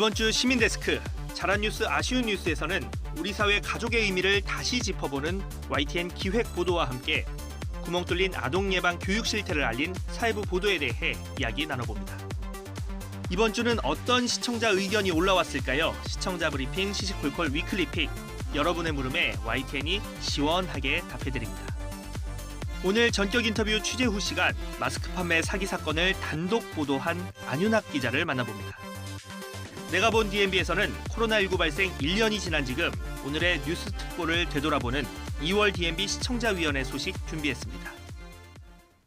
이번 주 시민데스크 잘한 뉴스 아쉬운 뉴스에서는 우리 사회 가족의 의미를 다시 짚어보는 YTN 기획 보도와 함께 구멍 뚫린 아동 예방 교육 실태를 알린 사회부 보도에 대해 이야기 나눠봅니다. 이번 주는 어떤 시청자 의견이 올라왔을까요? 시청자 브리핑 시시콜콜 위클리픽. 여러분의 물음에 YTN이 시원하게 답해드립니다. 오늘 전격 인터뷰 취재 후 시간 마스크 판매 사기 사건을 단독 보도한 안윤학 기자를 만나봅니다. 내가 본 DMB에서는 코로나19 발생 1년이 지난 지금 오늘의 뉴스 특보를 되돌아보는 2월 DMB 시청자위원회 소식 준비했습니다.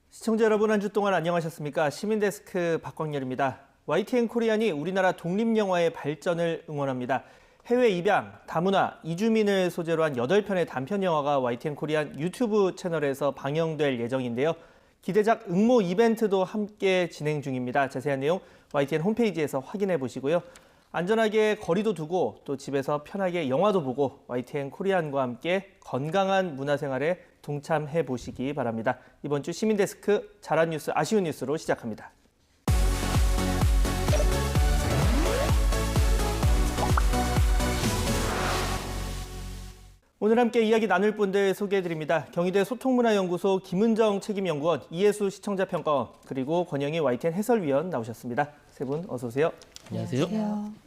시청자 여러분 한 주 동안 안녕하셨습니까? 시민데스크 박광렬입니다. YTN 코리안이 우리나라 독립영화의 발전을 응원합니다. 해외 입양, 다문화, 이주민을 소재로 한 8편의 단편 영화가 YTN 코리안 유튜브 채널에서 방영될 예정인데요. 기대작 응모 이벤트도 함께 진행 중입니다. 자세한 내용 YTN 홈페이지에서 확인해 보시고요. 안전하게 거리도 두고 또 집에서 편하게 영화도 보고 YTN 코리안과 함께 건강한 문화생활에 동참해 보시기 바랍니다. 이번 주 시민데스크 잘한 뉴스 아쉬운 뉴스로 시작합니다. 오늘 함께 이야기 나눌 분들 소개해드립니다. 경희대 소통문화연구소 김은정 책임연구원, 이혜수 시청자평가원, 그리고 권영희 YTN 해설위원 나오셨습니다. 세 분 어서 오세요. 안녕하세요.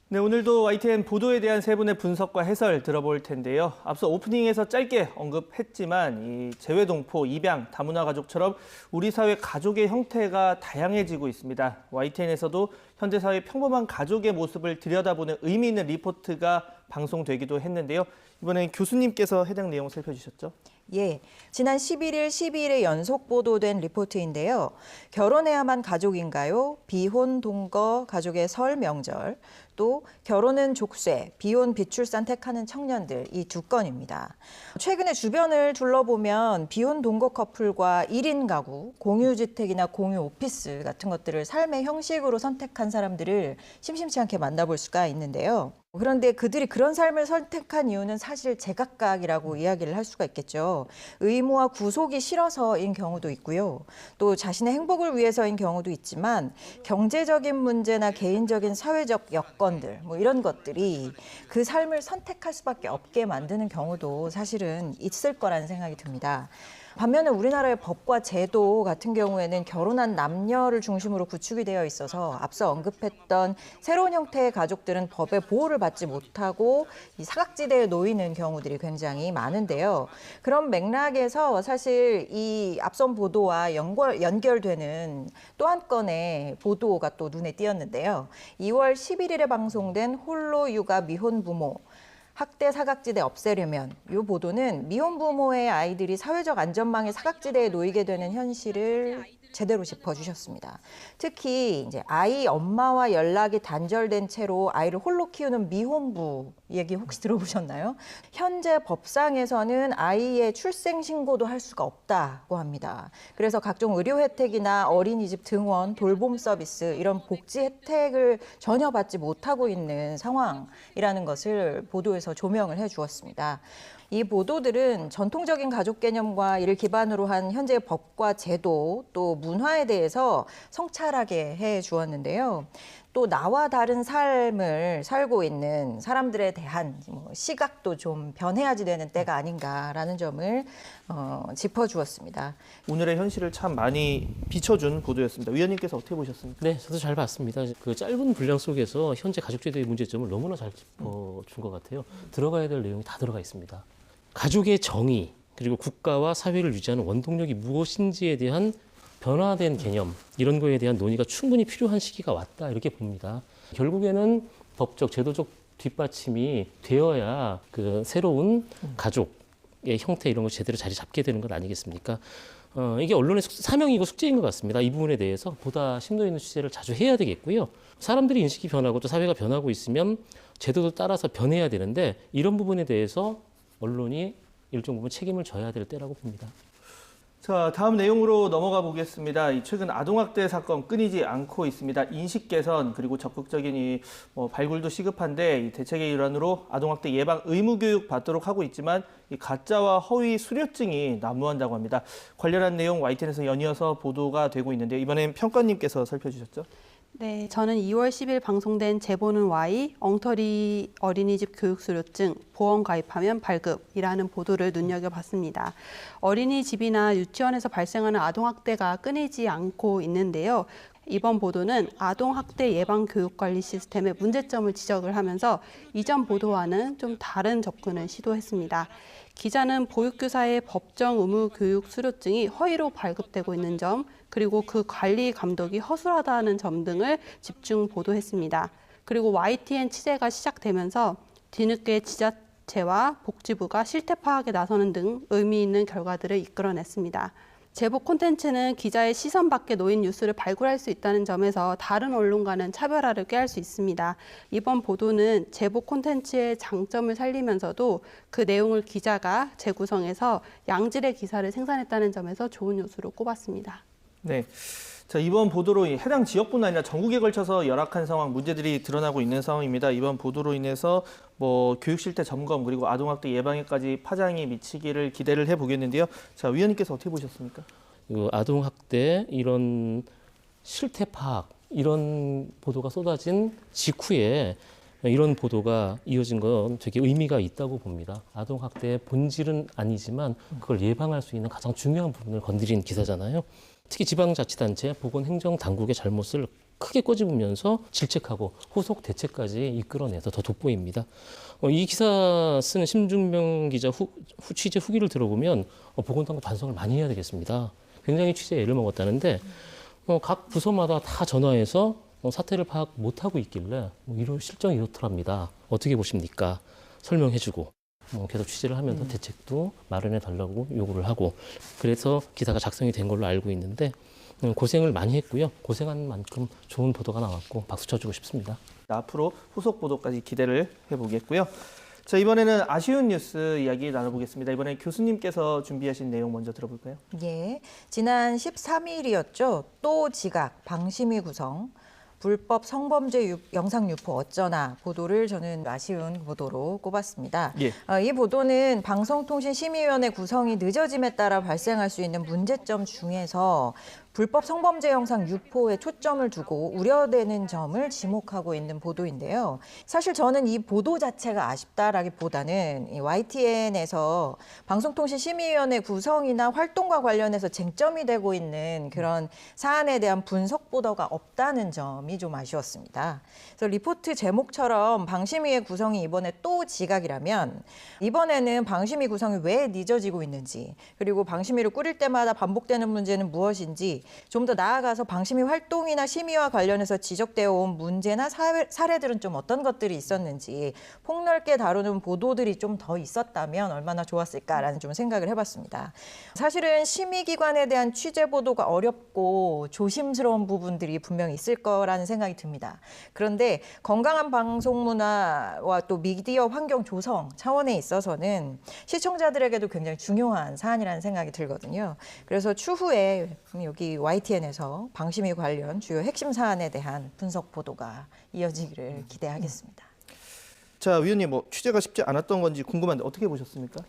네, 오늘도 YTN 보도에 대한 세 분의 분석과 해설 들어볼 텐데요. 앞서 오프닝에서 짧게 언급했지만 이 재외동포, 입양, 다문화 가족처럼 우리 사회 가족의 형태가 다양해지고 있습니다. YTN에서도 현대사회 평범한 가족의 모습을 들여다보는 의미 있는 리포트가 방송되기도 했는데요. 이번엔 교수님께서 해당 내용 살펴주셨죠? 예, 지난 11일, 12일에 연속 보도된 리포트인데요. 결혼해야만 가족인가요? 비혼, 동거, 가족의 설, 명절, 또 결혼은 족쇄, 비혼, 비출산 택하는 청년들, 이 두 건입니다. 최근에 주변을 둘러보면 비혼, 동거 커플과 1인 가구, 공유주택이나 공유 오피스 같은 것들을 삶의 형식으로 선택한 사람들을 심심치 않게 만나볼 수가 있는데요. 그런데 그들이 그런 삶을 선택한 이유는 사실 제각각이라고 이야기를 할 수가 있겠죠. 의무와 구속이 싫어서인 경우도 있고요. 또 자신의 행복을 위해서인 경우도 있지만 경제적인 문제나 개인적인 사회적 여건들 이런 것들이 그 삶을 선택할 수밖에 없게 만드는 경우도 사실은 있을 거라는 생각이 듭니다. 반면에 우리나라의 법과 제도 같은 경우에는 결혼한 남녀를 중심으로 구축이 되어 있어서 앞서 언급했던 새로운 형태의 가족들은 법의 보호를 받지 못하고 이 사각지대에 놓이는 경우들이 굉장히 많은데요. 그런 맥락에서 사실 이 앞선 보도와 연결되는 또 한 건의 보도가 또 눈에 띄었는데요. 2월 11일에 방송된 홀로 육아 미혼 부모 학대 사각지대 없애려면 이 보도는 미혼 부모의 아이들이 사회적 안전망의 사각지대에 놓이게 되는 현실을 제대로 짚어주셨습니다. 특히 이제 아이 엄마와 연락이 단절된 채로 아이를 홀로 키우는 미혼부 얘기 혹시 들어보셨나요? 현재 법상에서는 아이의 출생 신고도 할 수가 없다고 합니다. 그래서 각종 의료 혜택이나 어린이집 등원, 돌봄 서비스 이런 복지 혜택을 전혀 받지 못하고 있는 상황이라는 것을 보도에서 조명을 해주었습니다. 이 보도들은 전통적인 가족 개념과 이를 기반으로 한 현재의 법과 제도 또 문화에 대해서 성찰하게 해 주었는데요. 또 나와 다른 삶을 살고 있는 사람들에 대한 시각도 좀 변해야지 되는 때가 아닌가라는 점을 짚어주었습니다. 오늘의 현실을 참 많이 비춰준 보도였습니다. 위원님께서 어떻게 보셨습니까? 네, 저도 잘 봤습니다. 그 짧은 분량 속에서 현재 가족제도의 문제점을 너무나 잘 짚어준 것 같아요. 들어가야 될 내용이 다 들어가 있습니다. 가족의 정의, 그리고 국가와 사회를 유지하는 원동력이 무엇인지에 대한 변화된 개념, 이런 거에 대한 논의가 충분히 필요한 시기가 왔다, 이렇게 봅니다. 결국에는 법적, 제도적 뒷받침이 되어야 그 새로운 가족의 형태 이런 걸 제대로 자리 잡게 되는 것 아니겠습니까? 이게 언론의 사명이고 숙제인 것 같습니다. 이 부분에 대해서 보다 심도 있는 취재를 자주 해야 되겠고요. 사람들이 인식이 변하고 또 사회가 변하고 있으면 제도도 따라서 변해야 되는데 이런 부분에 대해서 언론이 일정 부분 책임을 져야 될 때라고 봅니다. 자, 다음 내용으로 넘어가 보겠습니다. 최근 아동학대 사건 끊이지 않고 있습니다. 인식 개선 그리고 적극적인 발굴도 시급한데 이 대책의 일환으로 아동학대 예방 의무교육 받도록 하고 있지만 이 가짜와 허위 수료증이 난무한다고 합니다. 관련한 내용 YTN에서 연이어서 보도가 되고 있는데 이번엔 평가님께서 살펴주셨죠? 네, 저는 2월 10일 방송된 제보는 Y, 엉터리 어린이집 교육수료증, 보험 가입하면 발급이라는 보도를 눈여겨봤습니다. 어린이집이나 유치원에서 발생하는 아동학대가 끊이지 않고 있는데요. 이번 보도는 아동학대 예방교육관리 시스템의 문제점을 지적을 하면서 이전 보도와는 좀 다른 접근을 시도했습니다. 기자는 보육교사의 법정 의무 교육 수료증이 허위로 발급되고 있는 점, 그리고 그 관리 감독이 허술하다는 점 등을 집중 보도했습니다. 그리고 YTN 취재가 시작되면서 뒤늦게 지자체와 복지부가 실태 파악에 나서는 등 의미 있는 결과들을 이끌어냈습니다. 제보 콘텐츠는 기자의 시선 밖에 놓인 뉴스를 발굴할 수 있다는 점에서 다른 언론과는 차별화를 꾀할 수 있습니다. 이번 보도는 제보 콘텐츠의 장점을 살리면서도 그 내용을 기자가 재구성해서 양질의 기사를 생산했다는 점에서 좋은 요소로 꼽았습니다. 네. 자, 이번 보도로 해당 지역뿐 아니라 전국에 걸쳐서 열악한 상황, 문제들이 드러나고 있는 상황입니다. 이번 보도로 인해서 교육 실태 점검 그리고 아동학대 예방에까지 파장이 미치기를 기대를 해보겠는데요. 자, 위원님께서 어떻게 보셨습니까? 아동학대 이런 실태 파악 이런 보도가 쏟아진 직후에 이런 보도가 이어진 건 되게 의미가 있다고 봅니다. 아동학대의 본질은 아니지만 그걸 예방할 수 있는 가장 중요한 부분을 건드린 기사잖아요. 특히 지방자치단체, 보건행정당국의 잘못을 크게 꼬집으면서 질책하고 후속 대책까지 이끌어내서 더 돋보입니다. 이 기사 쓴 심중명 기자 취재 후기를 들어보면 보건당국 반성을 많이 해야 되겠습니다. 굉장히 취재에 애를 먹었다는데 각 부서마다 다 전화해서 사태를 파악 못하고 있길래 이런 실정이 이렇더랍니다. 어떻게 보십니까? 설명해주고 계속 취재를 하면서 대책도 마련해 달라고 요구를 하고 그래서 기사가 작성이 된 걸로 알고 있는데 고생을 많이 했고요. 고생한 만큼 좋은 보도가 나왔고 박수 쳐주고 싶습니다. 앞으로 후속 보도까지 기대를 해보겠고요. 자, 이번에는 아쉬운 뉴스 이야기 나눠보겠습니다. 이번에 교수님께서 준비하신 내용 먼저 들어볼까요? 예, 지난 13일이었죠. 또 지각, 방심위 구성, 불법 성범죄 영상 유포 어쩌나 보도를 저는 아쉬운 보도로 꼽았습니다. 예. 이 보도는 방송통신심의위원회 구성이 늦어짐에 따라 발생할 수 있는 문제점 중에서 불법 성범죄 영상 유포에 초점을 두고 우려되는 점을 지목하고 있는 보도인데요. 사실 저는 이 보도 자체가 아쉽다라기보다는 이 YTN에서 방송통신심의위원회 구성이나 활동과 관련해서 쟁점이 되고 있는 그런 사안에 대한 분석 보도가 없다는 점이 좀 아쉬웠습니다. 그래서 리포트 제목처럼 방심위의 구성이 이번에 또 지각이라면 이번에는 방심위 구성이 왜 늦어지고 있는지 그리고 방심위를 꾸릴 때마다 반복되는 문제는 무엇인지 좀 더 나아가서 방심위 활동이나 심의와 관련해서 지적되어 온 문제나 사례들은 좀 어떤 것들이 있었는지 폭넓게 다루는 보도들이 좀 더 있었다면 얼마나 좋았을까라는 좀 생각을 해봤습니다. 사실은 심의기관에 대한 취재 보도가 어렵고 조심스러운 부분들이 분명히 있을 거라는 생각이 듭니다. 그런데 건강한 방송 문화와 또 미디어 환경 조성 차원에 있어서는 시청자들에게도 굉장히 중요한 사안이라는 생각이 들거든요. 그래서 추후에 여기 YTN에서 방심위 관련 주요 핵심 사안에 대한 분석 보도가 이어지기를 기대하겠습니다. 자, 위원님 취재가 쉽지 않았던 건지 궁금한데 어떻게 보셨습니까?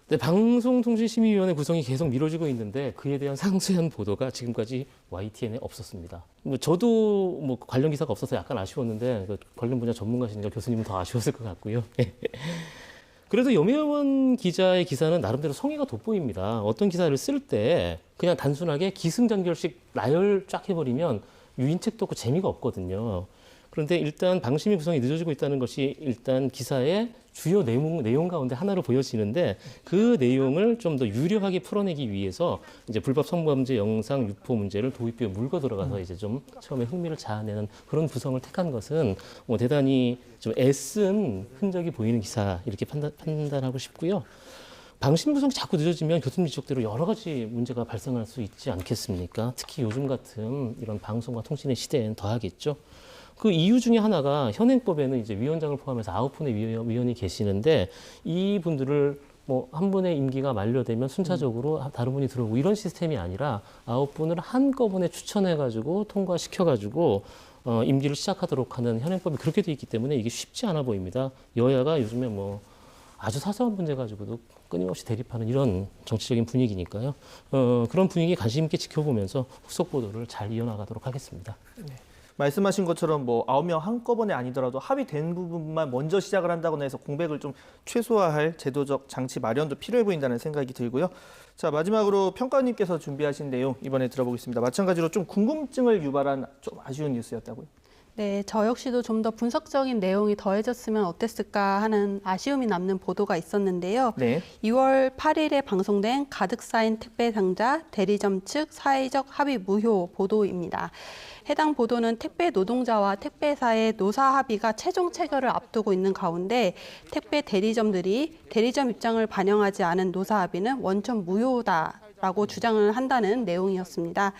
네, 방송통신심의위원회 구성이 계속 미뤄지고 있는데 그에 대한 상세한 보도가 지금까지 YTN에 없었습니다. 저도 관련 기사가 없어서 약간 아쉬웠는데 관련 분야 전문가시니까 교수님은 더 아쉬웠을 것 같고요. 그래도 염혜원 기자의 기사는 나름대로 성의가 돋보입니다. 어떤 기사를 쓸 때 그냥 단순하게 기승전결식 나열 쫙 해버리면 유인책도 없고 재미가 없거든요. 그런데 일단 방심위 구성이 늦어지고 있다는 것이 일단 기사의 주요 내용 가운데 하나로 보여지는데 그 내용을 좀 더 유려하게 풀어내기 위해서 이제 불법 성범죄 영상 유포 문제를 도입부에 물고 들어가서 이제 좀 처음에 흥미를 자아내는 그런 구성을 택한 것은 대단히 좀 애쓴 흔적이 보이는 기사 이렇게 판단하고 싶고요. 방심 구성이 자꾸 늦어지면 교수님 지적대로 여러 가지 문제가 발생할 수 있지 않겠습니까? 특히 요즘 같은 이런 방송과 통신의 시대엔 더하겠죠. 그 이유 중에 하나가 현행법에는 이제 위원장을 포함해서 9분의 위원이 계시는데 이 분들을 한 분의 임기가 만료되면 순차적으로 다른 분이 들어오고 이런 시스템이 아니라 9분을 한꺼번에 추천해가지고 통과시켜가지고 임기를 시작하도록 하는 현행법이 그렇게 돼 있기 때문에 이게 쉽지 않아 보입니다. 여야가 요즘에 아주 사소한 문제 가지고도 끊임없이 대립하는 이런 정치적인 분위기니까요. 그런 분위기 관심 있게 지켜보면서 후속 보도를 잘 이어나가도록 하겠습니다. 네. 말씀하신 것처럼 뭐 9명 한꺼번에 아니더라도 합의된 부분만 먼저 시작을 한다거나 해서 공백을 좀 최소화할 제도적 장치 마련도 필요해 보인다는 생각이 들고요. 자, 마지막으로 평가원님께서 준비하신 내용 이번에 들어보겠습니다. 마찬가지로 좀 궁금증을 유발한 좀 아쉬운 뉴스였다고요. 네, 저 역시도 좀 더 분석적인 내용이 더해졌으면 어땠을까 하는 아쉬움이 남는 보도가 있었는데요. 네. 2월 8일에 방송된 가득 쌓인 택배 상자, 대리점 측 사회적 합의 무효 보도입니다. 해당 보도는 택배 노동자와 택배사의 노사 합의가 최종 체결을 앞두고 있는 가운데 택배 대리점들이 대리점 입장을 반영하지 않은 노사 합의는 원천 무효다라고 주장을 한다는 내용이었습니다.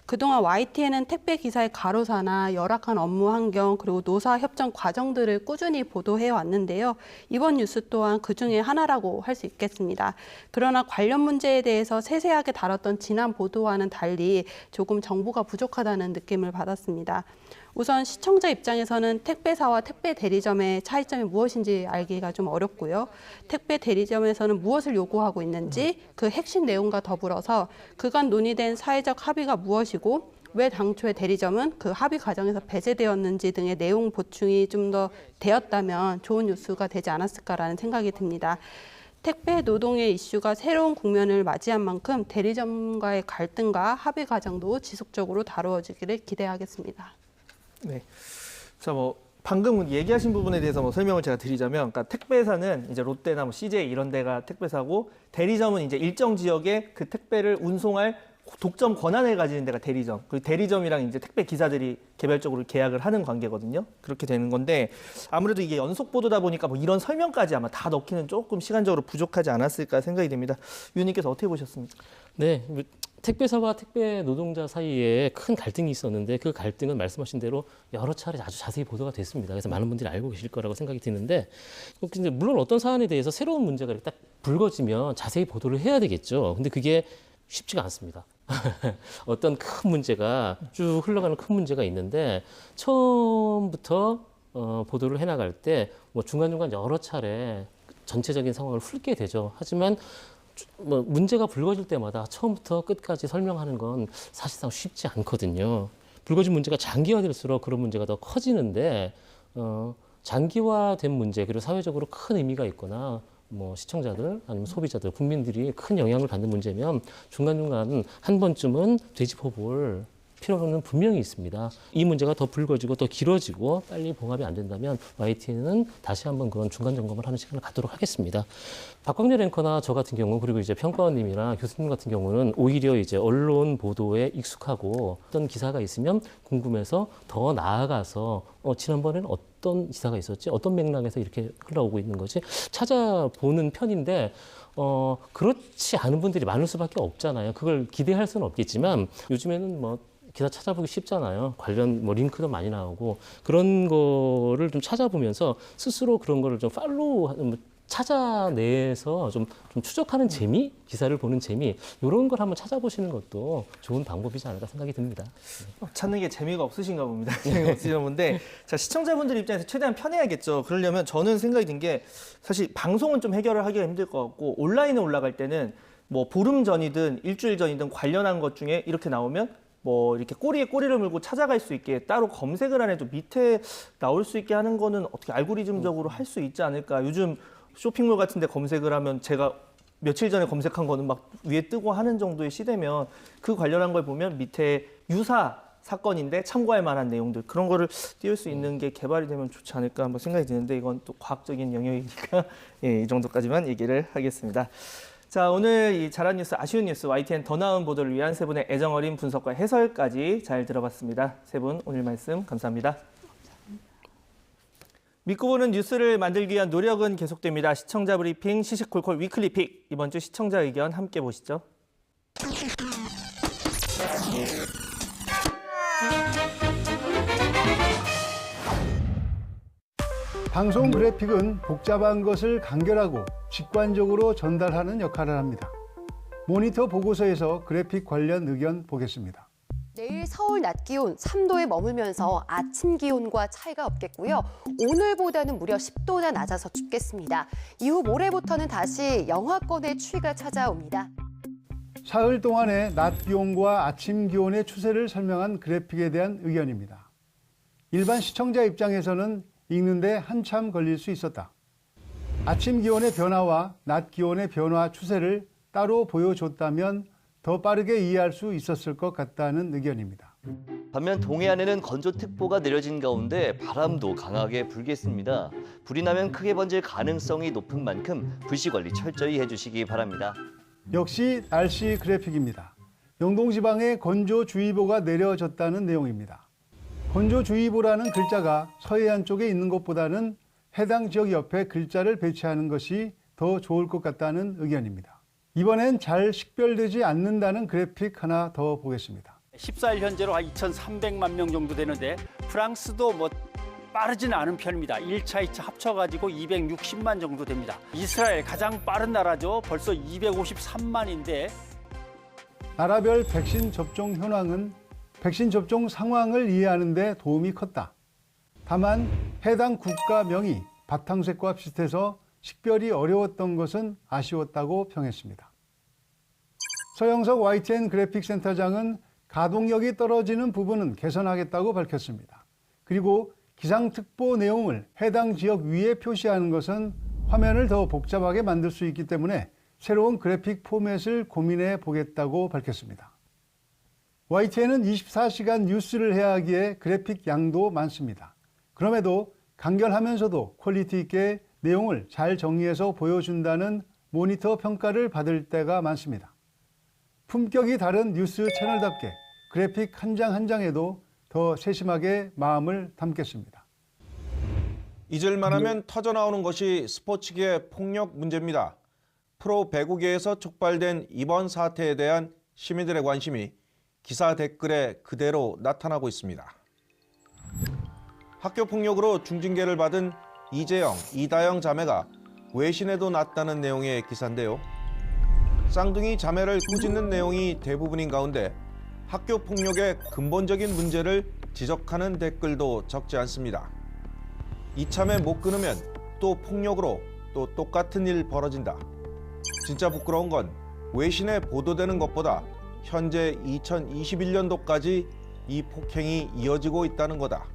그동안 YTN은 택배 기사의 과로사나 열악한 업무 환경 그리고 노사 협정 과정들을 꾸준히 보도해 왔는데요. 이번 뉴스 또한 그중에 하나라고 할 수 있겠습니다. 그러나 관련 문제에 대해서 세세하게 다뤘던 지난 보도와는 달리 조금 정보가 부족하다는 느낌을 받았습니다. 우선 시청자 입장에서는 택배사와 택배 대리점의 차이점이 무엇인지 알기가 좀 어렵고요. 택배 대리점에서는 무엇을 요구하고 있는지 그 핵심 내용과 더불어서 그간 논의된 사회적 합의가 무엇이고 왜 당초에 대리점은 그 합의 과정에서 배제되었는지 등의 내용 보충이 좀 더 되었다면 좋은 뉴스가 되지 않았을까라는 생각이 듭니다. 택배 노동의 이슈가 새로운 국면을 맞이한 만큼 대리점과의 갈등과 합의 과정도 지속적으로 다루어지기를 기대하겠습니다. 네. 자, 뭐 방금 얘기하신 부분에 대해서 뭐 설명을 제가 드리자면, 그러니까 택배사는 이제 롯데나 뭐 CJ 이런 데가 택배사고, 대리점은 이제 일정 지역에 그 택배를 운송할 독점 권한을 가지는 데가 대리점. 그리고 대리점이랑 이제 택배 기사들이 개별적으로 계약을 하는 관계거든요. 그렇게 되는 건데, 아무래도 이게 연속 보도다 보니까 뭐 이런 설명까지 아마 다 넣기는 조금 시간적으로 부족하지 않았을까 생각이 됩니다. 위원님께서 어떻게 보셨습니까? 네, 택배사와 택배 노동자 사이에 큰 갈등이 있었는데 그 갈등은 말씀하신 대로 여러 차례 아주 자세히 보도가 됐습니다. 그래서 많은 분들이 알고 계실 거라고 생각이 드는데, 근데 물론 어떤 사안에 대해서 새로운 문제가 이렇게 딱 불거지면 자세히 보도를 해야 되겠죠. 근데 그게 쉽지가 않습니다. 어떤 큰 문제가 쭉 흘러가는 큰 문제가 있는데 처음부터 보도를 해나갈 때 뭐 중간중간 여러 차례 전체적인 상황을 훑게 되죠. 하지만 뭐 문제가 불거질 때마다 처음부터 끝까지 설명하는 건 사실상 쉽지 않거든요. 불거진 문제가 장기화될수록 그런 문제가 더 커지는데 장기화된 문제 그리고 사회적으로 큰 의미가 있거나 뭐 시청자들 아니면 소비자들 국민들이 큰 영향을 받는 문제면 중간중간 한 번쯤은 되짚어볼 필요는 분명히 있습니다. 이 문제가 더 불거지고 더 길어지고 빨리 봉합이 안 된다면 YTN은 다시 한번 그런 중간 점검을 하는 시간을 갖도록 하겠습니다. 박광렬 앵커나 저 같은 경우 그리고 이제 평가원님이나 교수님 같은 경우는 오히려 이제 언론 보도에 익숙하고 어떤 기사가 있으면 궁금해서 더 나아가서 지난번에는 어떤 기사가 있었지? 어떤 맥락에서 이렇게 흘러오고 있는 거지? 찾아보는 편인데 그렇지 않은 분들이 많을 수밖에 없잖아요. 그걸 기대할 수는 없겠지만 요즘에는 뭐 기사 찾아보기 쉽잖아요. 관련 뭐 링크도 많이 나오고 그런 거를 좀 찾아보면서 스스로 그런 거를 좀 팔로우하는 찾아내서 좀 추적하는 재미, 기사를 보는 재미 이런 걸 한번 찾아보시는 것도 좋은 방법이지 않을까 생각이 듭니다. 찾는 게 재미가 없으신가 봅니다. 재미가 없으신가 본데, 자, 시청자분들 입장에서 최대한 편해야겠죠. 그러려면 저는 생각이 든 게 사실 방송은 좀 해결을 하기가 힘들 것 같고 온라인에 올라갈 때는 뭐 보름 전이든 일주일 전이든 관련한 것 중에 이렇게 나오면 뭐 이렇게 꼬리에 꼬리를 물고 찾아갈 수 있게 따로 검색을 안 해도 밑에 나올 수 있게 하는 거는 어떻게 알고리즘적으로 할 수 있지 않을까. 요즘 쇼핑몰 같은 데 검색을 하면 제가 며칠 전에 검색한 거는 막 위에 뜨고 하는 정도의 시대면 그 관련한 걸 보면 밑에 유사 사건인데 참고할 만한 내용들 그런 거를 띄울 수 있는 게 개발이 되면 좋지 않을까 한번 생각이 드는데 이건 또 과학적인 영역이니까 예, 이 정도까지만 얘기를 하겠습니다. 자, 오늘 이 잘한 뉴스, 아쉬운 뉴스, YTN 더 나은 보도를 위한 세 분의 애정어린 분석과 해설까지 잘 들어봤습니다. 세 분 오늘 말씀 감사합니다. 믿고 보는 뉴스를 만들기 위한 노력은 계속됩니다. 시청자 브리핑 시시콜콜 위클리픽. 이번 주 시청자 의견 함께 보시죠. 방송 그래픽은 복잡한 것을 간결하고 직관적으로 전달하는 역할을 합니다. 모니터 보고서에서 그래픽 관련 의견 보겠습니다. 내일 서울 낮 기온 3도에 머물면서 아침 기온과 차이가 없겠고요. 오늘보다는 무려 10도나 낮아서 춥겠습니다. 이후 모레부터는 다시 영하권의 추위가 찾아옵니다. 사흘 동안의 낮 기온과 아침 기온의 추세를 설명한 그래픽에 대한 의견입니다. 일반 시청자 입장에서는 읽는데 한참 걸릴 수 있었다. 아침 기온의 변화와 낮 기온의 변화 추세를 따로 보여줬다면 더 빠르게 이해할 수 있었을 것 같다는 의견입니다. 반면 동해안에는 건조특보가 내려진 가운데 바람도 강하게 불겠습니다. 불이 나면 크게 번질 가능성이 높은 만큼 불씨 관리 철저히 해주시기 바랍니다. 역시 날씨 그래픽입니다. 영동지방에 건조주의보가 내려졌다는 내용입니다. 건조주의보라는 글자가 서해안 쪽에 있는 것보다는 해당 지역 옆에 글자를 배치하는 것이 더 좋을 것 같다는 의견입니다. 이번엔 잘 식별되지 않는다는 그래픽 하나 더 보겠습니다. 14일 현재로 한 2,300만 명 정도 되는데 프랑스도 빠르지는 않은 편입니다. 1차, 2차 합쳐가지고 260만 정도 됩니다. 이스라엘 가장 빠른 나라죠. 벌써 253만인데. 나라별 백신 접종 현황은 백신 접종 상황을 이해하는 데 도움이 컸다. 다만 해당 국가명이 바탕색과 비슷해서 식별이 어려웠던 것은 아쉬웠다고 평했습니다. 서영석 YTN 그래픽센터장은 가동력이 떨어지는 부분은 개선하겠다고 밝혔습니다. 그리고 기상특보 내용을 해당 지역 위에 표시하는 것은 화면을 더 복잡하게 만들 수 있기 때문에 새로운 그래픽 포맷을 고민해 보겠다고 밝혔습니다. YTN은 24시간 뉴스를 해야 하기에 그래픽 양도 많습니다. 그럼에도 간결하면서도 퀄리티 있게 내용을 잘 정리해서 보여준다는 모니터 평가를 받을 때가 많습니다. 품격이 다른 뉴스 채널답게 그래픽 한 장 한 장에도 더 세심하게 마음을 담겠습니다. 잊을만하면 터져나오는 것이 스포츠계 폭력 문제입니다. 프로 배구계에서 촉발된 이번 사태에 대한 시민들의 관심이 기사 댓글에 그대로 나타나고 있습니다. 학교 폭력으로 중징계를 받은 이재영, 이다영 자매가 외신에도 났다는 내용의 기사인데요. 쌍둥이 자매를 꾸짖는 내용이 대부분인 가운데 학교 폭력의 근본적인 문제를 지적하는 댓글도 적지 않습니다. 이참에 못 끊으면 또 폭력으로 또 똑같은 일 벌어진다. 진짜 부끄러운 건 외신에 보도되는 것보다 현재 2021년도까지 이 폭행이 이어지고 있다는 거다.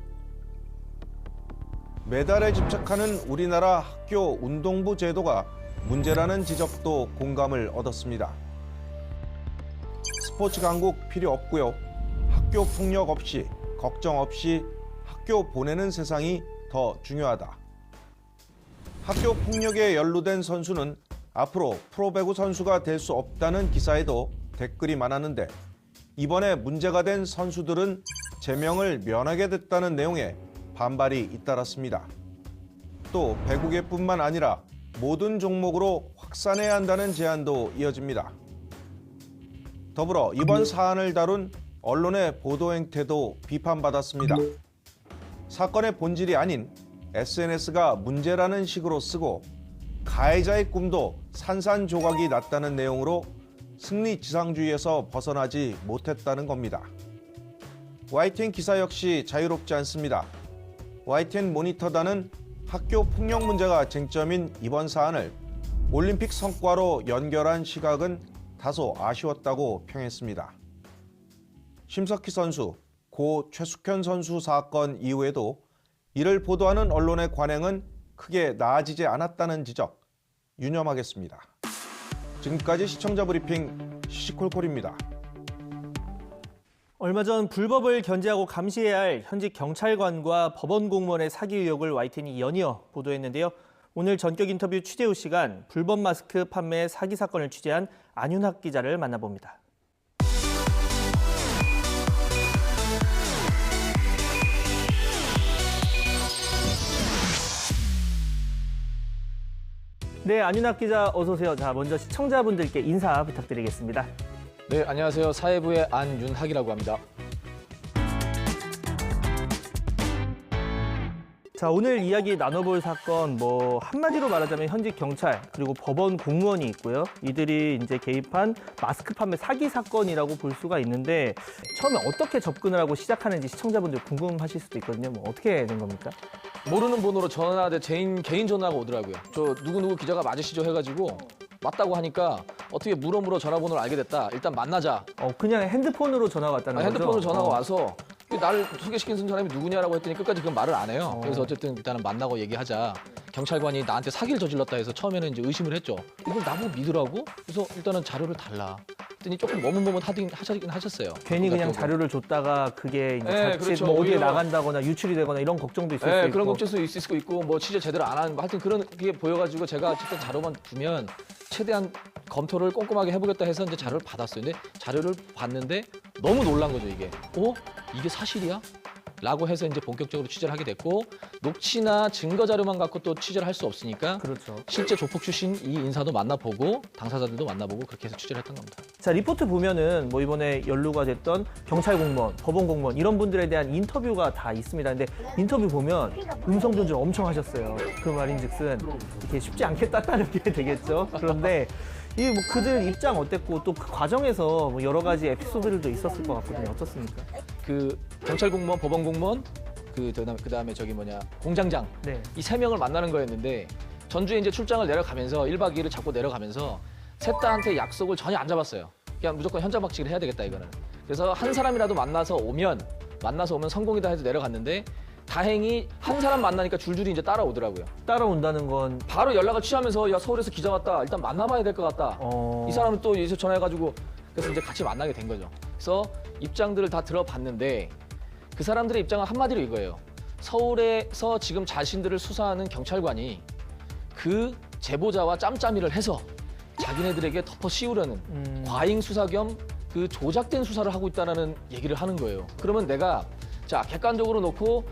메달에 집착하는 우리나라 학교 운동부 제도가 문제라는 지적도 공감을 얻었습니다. 스포츠 강국 필요 없고요. 학교 폭력 없이, 걱정 없이 학교 보내는 세상이 더 중요하다. 학교 폭력에 연루된 선수는 앞으로 프로배구 선수가 될 수 없다는 기사에도 댓글이 많았는데 이번에 문제가 된 선수들은 제명을 면하게 됐다는 내용에 반발이 잇따랐습니다. 또 배구계뿐만 아니라 모든 종목으로 확산해야 한다는 제안도 이어집니다. 더불어 이번 사안을 다룬 언론의 보도 행태도 비판받았습니다. 사건의 본질이 아닌 SNS가 문제라는 식으로 쓰고 가해자의 꿈도 산산조각이 났다는 내용으로 승리지상주의에서 벗어나지 못했다는 겁니다. YTN 기사 역시 자유롭지 않습니다. YTN 모니터단은 학교 폭력 문제가 쟁점인 이번 사안을 올림픽 성과로 연결한 시각은 다소 아쉬웠다고 평했습니다. 심석희 선수, 고 최숙현 선수 사건 이후에도 이를 보도하는 언론의 관행은 크게 나아지지 않았다는 지적, 유념하겠습니다. 지금까지 시청자 브리핑 시시콜콜입니다. 얼마 전 불법을 견제하고 감시해야 할 현직 경찰관과 법원 공무원의 사기 의혹을 YTN이 연이어 보도했는데요. 오늘 전격 인터뷰 취재 후 시간 불법 마스크 판매 사기 사건을 취재한 안윤학 기자를 만나봅니다. 네, 안윤학 기자 어서 오세요. 자, 먼저 시청자분들께 인사 부탁드리겠습니다. 네, 안녕하세요. 사회부의 안윤학이라고 합니다. 자, 오늘 이야기 나눠볼 사건 한마디로 말하자면 현직 경찰 그리고 법원 공무원이 있고요. 이들이 이제 개입한 마스크 판매 사기 사건이라고 볼 수가 있는데 처음에 어떻게 접근을 하고 시작하는지 시청자분들 궁금하실 수도 있거든요. 어떻게 된 겁니까? 모르는 번호로 개인 전화가 오더라고요. 저 누구누구 기자가 맞으시죠 해가지고 맞다고 하니까 어떻게 물어 전화번호를 알게 됐다. 일단 만나자. 그냥 핸드폰으로 전화가 왔다는 거죠? 핸드폰으로 전화가 와서 나를 소개시킨 사람이 누구냐라고 했더니 끝까지 그건 말을 안 해요. 그래서 어쨌든 일단은 만나고 얘기하자. 경찰관이 나한테 사기를 저질렀다 해서 처음에는 이제 의심을 했죠. 이걸 나보고 믿으라고? 그래서 일단은 자료를 달라. 했더니 조금 머뭇머뭇하긴 하셨어요. 괜히 그냥 그러니까 자료를 줬다가 그게 이제 네, 자칫 그렇죠. 뭐 어디에 오히려 나간다거나 유출이 되거나 이런 걱정도 있을 수 네, 있고. 그런 걱정도 있을 수 있고 뭐 취재 제대로 안 하는 거 하여튼 그런 게 보여가지고 제가 어쨌든 자료만 두면 최대한 검토를 꼼꼼하게 해보겠다 해서 이제 자료를 받았어요. 근데 자료를 봤는데 너무 놀란 거죠 이게. 이게 사실이야? 라고 해서 이제 본격적으로 취재를 하게 됐고 녹취나 증거 자료만 갖고 또 취재를 할 수 없으니까 그렇죠. 실제 조폭 출신 이 인사도 만나보고 당사자들도 만나보고 그렇게 해서 취재를 했던 겁니다. 자, 리포트 보면은 뭐 이번에 연루가 됐던 경찰 공무원, 법원 공무원 이런 분들에 대한 인터뷰가 다 있습니다. 근데 인터뷰 보면 음성 변조 엄청 하셨어요. 그 말인즉슨 이렇게 쉽지 않게 땄다는 게 되겠죠. 그런데 이 뭐 그들 입장 어땠고 또 그 과정에서 뭐 여러 가지 에피소드들도 있었을 것 같거든요. 어떻습니까? 그 경찰 공무원, 법원 공무원, 그다음에 저기 공장장 네. 이 세 명을 만나는 거였는데 전주에 이제 출장을 내려가면서 1박 2일을 잡고 내려가면서 셋 다한테 약속을 전혀 안 잡았어요. 그냥 무조건 현장 박치기를 해야 되겠다 이거는. 그래서 한 사람이라도 만나서 오면 성공이다 해서 내려갔는데 다행히 한 사람 만나니까 줄줄이 이제 따라오더라고요. 따라온다는 건 바로 연락을 취하면서 야 서울에서 기자 왔다. 일단 만나봐야 될 것 같다. 이 사람은 또 이제 전화해가지고 그래서 이제 같이 만나게 된 거죠. 그래서 입장들을 다 들어봤는데 그 사람들의 입장은 한마디로 이거예요. 서울에서 지금 자신들을 수사하는 경찰관이 그 제보자와 짬짬이를 해서 자기네들에게 덮어 씌우려는 과잉 수사 겸 그 조작된 수사를 하고 있다는 얘기를 하는 거예요. 그러면 내가 자 객관적으로 놓고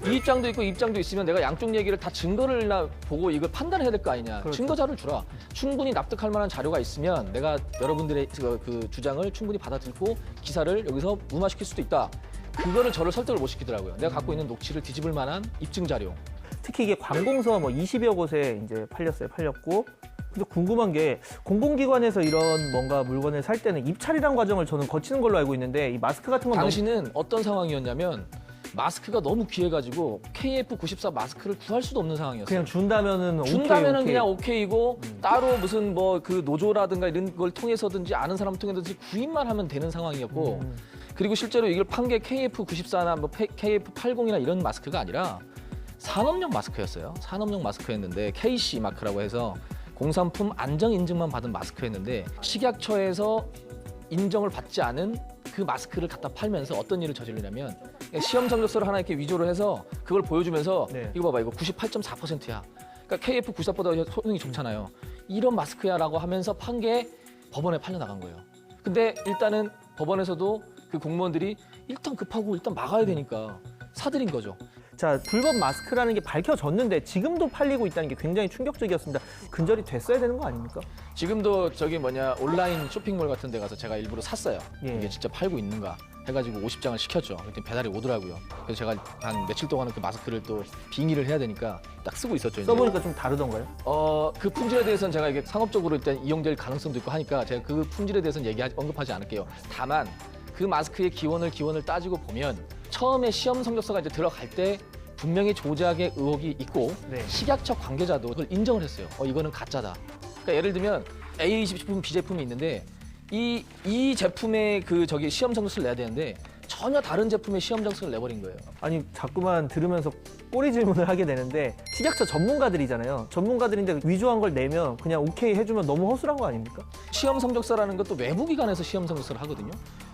이 입장도 있고 이 입장도 있으면 내가 양쪽 얘기를 다 증거를 보고 이걸 판단해야 될 거 아니냐. 그렇죠. 증거 자료를 주라. 충분히 납득할 만한 자료가 있으면 내가 여러분들의 그 주장을 충분히 받아들고 기사를 여기서 무마시킬 수도 있다. 그거를 저를 설득을 못 시키더라고요. 내가 갖고 있는 녹취를 뒤집을 만한 입증 자료. 특히 이게 관공서 뭐 20여 곳에 이제 팔렸고. 근데 궁금한 게 공공기관에서 이런 뭔가 물건을 살 때는 입찰이란 과정을 저는 거치는 걸로 알고 있는데 이 마스크 같은 건 당시는 어떤 상황이었냐면 마스크가 너무 귀해가지고 KF94 마스크를 구할 수도 없는 상황이었어요. 그냥 준다면은 준다면은 그냥 오케이고 따로 무슨 뭐 그 노조라든가 이런 걸 통해서든지 아는 사람 통해서든지 구입만 하면 되는 상황이었고 그리고 실제로 이걸 판 게 KF94나 뭐 KF80이나 이런 마스크가 아니라 산업용 마스크였어요. 산업용 마스크였는데 KC 마크라고 해서 공산품 안정 인증만 받은 마스크였는데 식약처에서 인정을 받지 않은 그 마스크를 갖다 팔면서 어떤 일을 저지르냐면 시험 성적서를 하나 이렇게 위조를 해서 그걸 보여주면서 네. 이거 봐봐 이거 98.4%야. 그러니까 KF94보다 효능이 좋잖아요. 이런 마스크야라고 하면서 판 게 법원에 팔려 나간 거예요. 근데 일단은 법원에서도 그 공무원들이 일단 급하고 일단 막아야 되니까 사들인 거죠. 자, 불법 마스크라는 게 밝혀졌는데 지금도 팔리고 있다는 게 굉장히 충격적이었습니다. 근절이 됐어야 되는 거 아닙니까? 지금도 온라인 쇼핑몰 같은 데 가서 제가 일부러 샀어요. 예. 이게 진짜 팔고 있는가 해가지고 50장을 시켰죠. 그랬더니 배달이 오더라고요. 그래서 제가 한 며칠 동안은 그 마스크를 또 빙의를 해야 되니까 딱 쓰고 있었죠. 이제. 써보니까 좀 다르던가요? 그 품질에 대해서는 제가 이게 상업적으로 일단 이용될 가능성도 있고 하니까 제가 그 품질에 대해서는 언급하지 않을게요. 다만 그 마스크의 기원을 따지고 보면 처음에 시험 성적서가 이제 들어갈 때 분명히 조작의 의혹이 있고 네. 식약처 관계자도 그걸 인정을 했어요. 이거는 가짜다. 그러니까 예를 들면 A 제품, B 제품이 있는데 이 제품의 시험 성적서를 내야 되는데 전혀 다른 제품의 시험 성적서를 내버린 거예요. 아니 자꾸만 들으면서 꼬리 질문을 하게 되는데 식약처 전문가들이잖아요. 전문가들인데 위조한 걸 내면 그냥 오케이 해주면 너무 허술한 거 아닙니까? 시험 성적서라는 것도 외부 기관에서 시험 성적서를 하거든요.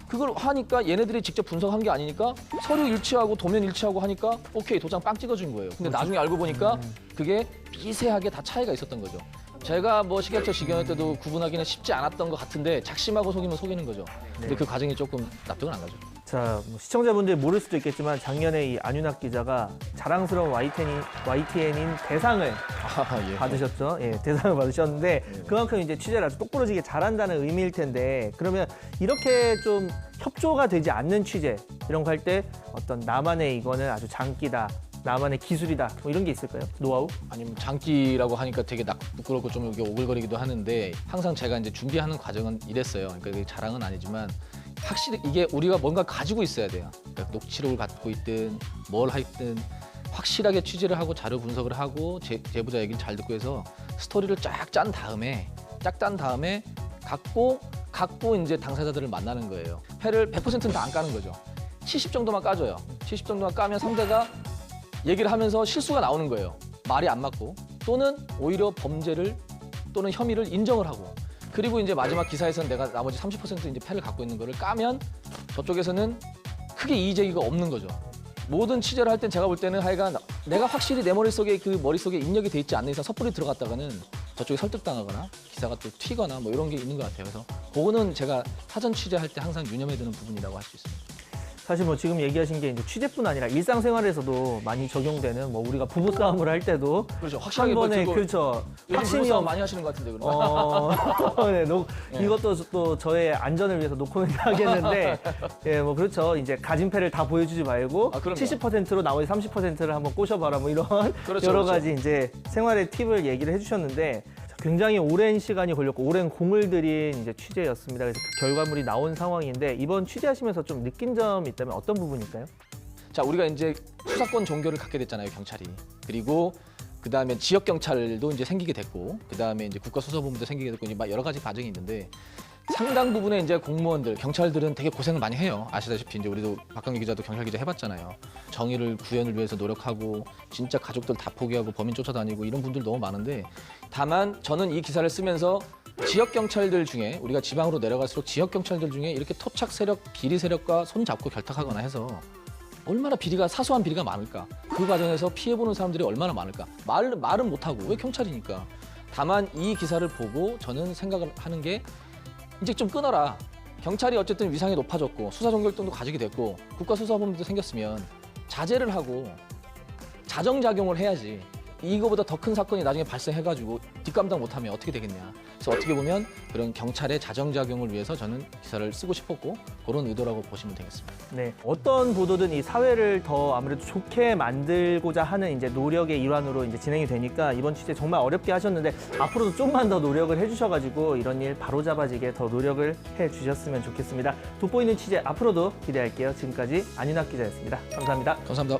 그걸 하니까 얘네들이 직접 분석한 게 아니니까 서류 일치하고 도면 일치하고 하니까 오케이 도장 빵 찍어준 거예요. 근데 나중에 알고 보니까 그게 미세하게 다 차이가 있었던 거죠. 제가 뭐 식약처 직원일 때도 구분하기는 쉽지 않았던 것 같은데 작심하고 속이면 속이는 거죠. 근데 그 과정이 조금 납득은 안 가죠. 자, 뭐 시청자분들 모를 수도 있겠지만 작년에 이 안윤학 기자가 자랑스러운 YTN인 대상을 예. 받으셨죠. 예, 대상을 받으셨는데 그만큼 이제 취재를 아주 똑부러지게 잘한다는 의미일 텐데 그러면 이렇게 좀 협조가 되지 않는 취재 이런 거 할 때 어떤 나만의 이거는 아주 장기다. 나만의 기술이다. 뭐 이런 게 있을까요? 노하우? 아니면 장기라고 하니까 되게 부끄럽고 좀 이게 오글거리기도 하는데 항상 제가 이제 준비하는 과정은 이랬어요. 그러니까 이게 자랑은 아니지만 확실히 이게 우리가 뭔가 가지고 있어야 돼요. 그러니까 녹취록을 갖고 있든 뭘 하든 확실하게 취재를 하고 자료 분석을 하고 제보자 얘기를 잘 듣고 해서 스토리를 쫙 짠 다음에 갖고 이제 당사자들을 만나는 거예요. 패를 100%는 다 안 까는 거죠. 70 정도만 까줘요. 70 정도만 까면 상대가 얘기를 하면서 실수가 나오는 거예요. 말이 안 맞고 또는 오히려 범죄를 또는 혐의를 인정을 하고 그리고 이제 마지막 기사에서는 내가 나머지 30% 이제 패를 갖고 있는 거를 까면 저쪽에서는 크게 이의 제기가 없는 거죠. 모든 취재를 할 땐 제가 볼 때는 하여간 내가 확실히 내 머릿속에 그 머릿속에 입력이 돼 있지 않는 이상 섣불리 들어갔다가는 저쪽에 설득당하거나 기사가 또 튀거나 뭐 이런 게 있는 것 같아요. 그래서 그거는 제가 사전 취재할 때 항상 유념해야 되는 부분이라고 할 수 있습니다. 사실 뭐 지금 얘기하신 게 이제 취재뿐 아니라 일상생활에서도 많이 적용되는 뭐 우리가 부부싸움을 할 때도 그렇죠. 한 확실하게 번에 뭐 그렇죠. 확신이 많이 하시는 것 같은데 그러면. 네, 이것도 또 저의 안전을 위해서 노코멘트 하겠는데 예, 뭐 그렇죠. 이제 가진 패를 다 보여주지 말고 70%로 나머지 30%를 한번 꼬셔봐라 뭐 이런 그렇죠, 여러 그렇죠. 가지 이제 생활의 팁을 얘기를 해주셨는데 굉장히 오랜 시간이 걸렸고 오랜 공을 들인 이제 취재였습니다. 그래서 그 결과물이 나온 상황인데 이번 취재하시면서 좀 느낀 점이 있다면 어떤 부분일까요? 자, 우리가 이제 수사권 종교를 갖게 됐잖아요, 경찰이. 그리고 그다음에 지역 경찰도 이제 생기게 됐고, 그다음에 이제 국가수사본부도 생기게 됐고, 이제 막 여러 가지 과정이 있는데 상당 부분의 이제 공무원들, 경찰들은 되게 고생을 많이 해요. 아시다시피 이제 우리도 박강기 기자도 경찰 기자 해봤잖아요. 정의를 구현을 위해서 노력하고 진짜 가족들 다 포기하고 범인 쫓아다니고 이런 분들 너무 많은데 다만 저는 이 기사를 쓰면서 지역 경찰들 중에 우리가 지방으로 내려갈수록 지역 경찰들 중에 이렇게 토착 세력, 비리 세력과 손 잡고 결탁하거나 해서 얼마나 비리가 사소한 비리가 많을까? 그 과정에서 피해 보는 사람들이 얼마나 많을까? 말은 못 하고 왜 경찰이니까. 다만 이 기사를 보고 저는 생각을 하는 게 이제 좀 끊어라. 경찰이 어쨌든 위상이 높아졌고 수사 종결등도 가지게 됐고 국가수사본부도 생겼으면 자제를 하고 자정작용을 해야지. 이거보다 더 큰 사건이 나중에 발생해가지고 뒷감당 못하면 어떻게 되겠냐. 그래서 어떻게 보면 그런 경찰의 자정작용을 위해서 저는 기사를 쓰고 싶었고 그런 의도라고 보시면 되겠습니다. 네, 어떤 보도든 이 사회를 더 아무래도 좋게 만들고자 하는 이제 노력의 일환으로 이제 진행이 되니까 이번 취재 정말 어렵게 하셨는데 앞으로도 좀만 더 노력을 해주셔가지고 이런 일 바로잡아지게 더 노력을 해주셨으면 좋겠습니다. 돋보이는 취재 앞으로도 기대할게요. 지금까지 안윤학 기자였습니다. 감사합니다. 감사합니다.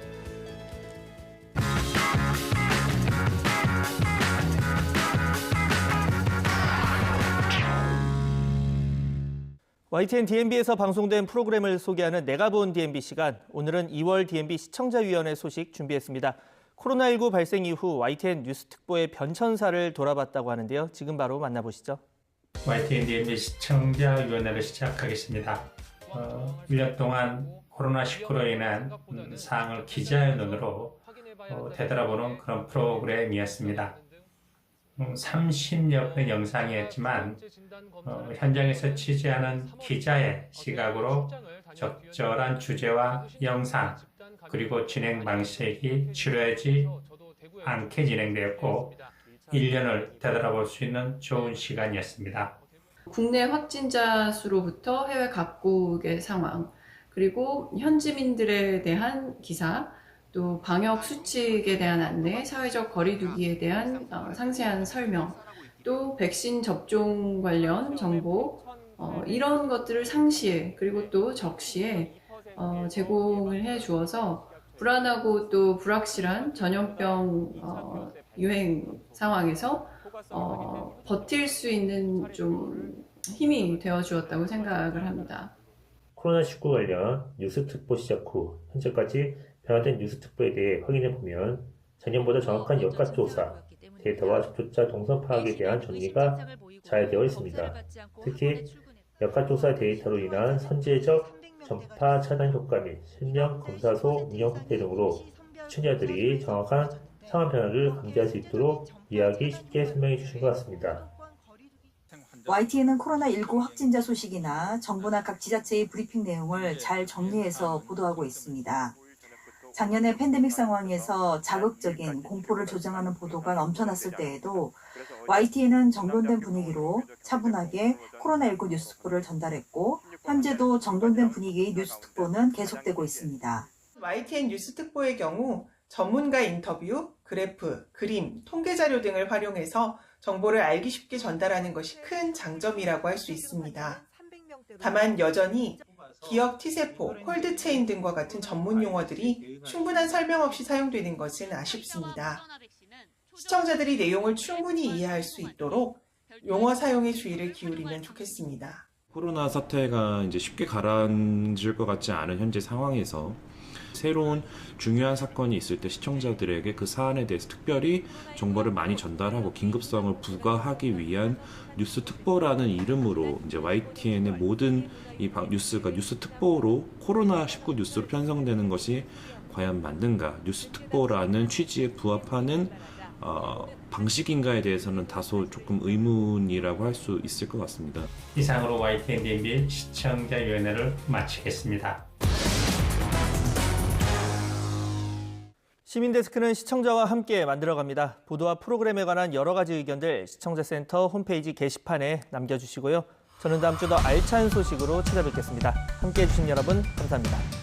YTN DMB에서 방송된 프로그램을 소개하는 내가 본 DMB 시간, 오늘은 2월 DMB 시청자위원회 소식 준비했습니다. 코로나19 발생 이후 YTN 뉴스 특보의 변천사를 돌아봤다고 하는데요. 지금 바로 만나보시죠. YTN DMB 시청자위원회를 시작하겠습니다. 1년 동안 코로나19로 인한 사항을 기자의 눈으로 되돌아보는 그런 프로그램이었습니다. 30여 분의 영상이었지만 현장에서 취재하는 기자의 시각으로 적절한 주제와 영상 그리고 진행 방식이 지루하지 않게 진행되었고 1년을 되돌아볼 수 있는 좋은 시간이었습니다. 국내 확진자 수로부터 해외 각국의 상황 그리고 현지민들에 대한 기사 또 방역 수칙에 대한 안내, 사회적 거리두기에 대한 상세한 설명, 또 백신 접종 관련 정보 이런 것들을 상시에 그리고 또 적시에 제공을 해 주어서 불안하고 또 불확실한 전염병 유행 상황에서 버틸 수 있는 좀 힘이 되어 주었다고 생각을 합니다. 코로나19 관련 뉴스 특보 시작 후 현재까지 변화된 뉴스 특보에 대해 확인해 보면 작년보다 정확한 역학조사, 데이터와 접촉자 동선 파악에 대한 정리가 잘 되어 있습니다. 특히 역학조사 데이터로 인한 선제적 전파 차단 효과 및 실명 검사소 운영 확대 등으로 시청자들이 정확한 상황 변화를 감지할 수 있도록 이해하기 쉽게 설명해 주신 것 같습니다. YTN은 코로나19 확진자 소식이나 정부나 각 지자체의 브리핑 내용을 잘 정리해서 보도하고 있습니다. 작년에 팬데믹 상황에서 자극적인 공포를 조장하는 보도가 넘쳐났을 때에도 YTN은 정돈된 분위기로 차분하게 코로나19 뉴스 특보를 전달했고 현재도 정돈된 분위기의 뉴스 특보는 계속되고 있습니다. YTN 뉴스 특보의 경우 전문가 인터뷰, 그래프, 그림, 통계 자료 등을 활용해서 정보를 알기 쉽게 전달하는 것이 큰 장점이라고 할 수 있습니다. 다만 여전히 기억 T세포, 콜드체인 등과 같은 전문 용어들이 충분한 설명 없이 사용되는 것은 아쉽습니다. 시청자들이 내용을 충분히 이해할 수 있도록 용어 사용에 주의를 기울이면 좋겠습니다. 코로나 사태가 이제 쉽게 가라앉을 것 같지 않은 현재 상황에서 새로운 중요한 사건이 있을 때 시청자들에게 그 사안에 대해서 특별히 정보를 많이 전달하고 긴급성을 부과하기 위한 뉴스 특보라는 이름으로 이제 YTN의 모든 이 뉴스가 뉴스 특보로 코로나19 뉴스로 편성되는 것이 과연 맞는가, 뉴스 특보라는 취지에 부합하는 방식인가에 대해서는 다소 조금 의문이라고 할 수 있을 것 같습니다. 이상으로 YTN DMB 시청자위원회를 마치겠습니다. 시민데스크는 시청자와 함께 만들어갑니다. 보도와 프로그램에 관한 여러 가지 의견들 시청자센터 홈페이지 게시판에 남겨주시고요. 저는 다음 주 더 알찬 소식으로 찾아뵙겠습니다. 함께해 주신 여러분 감사합니다.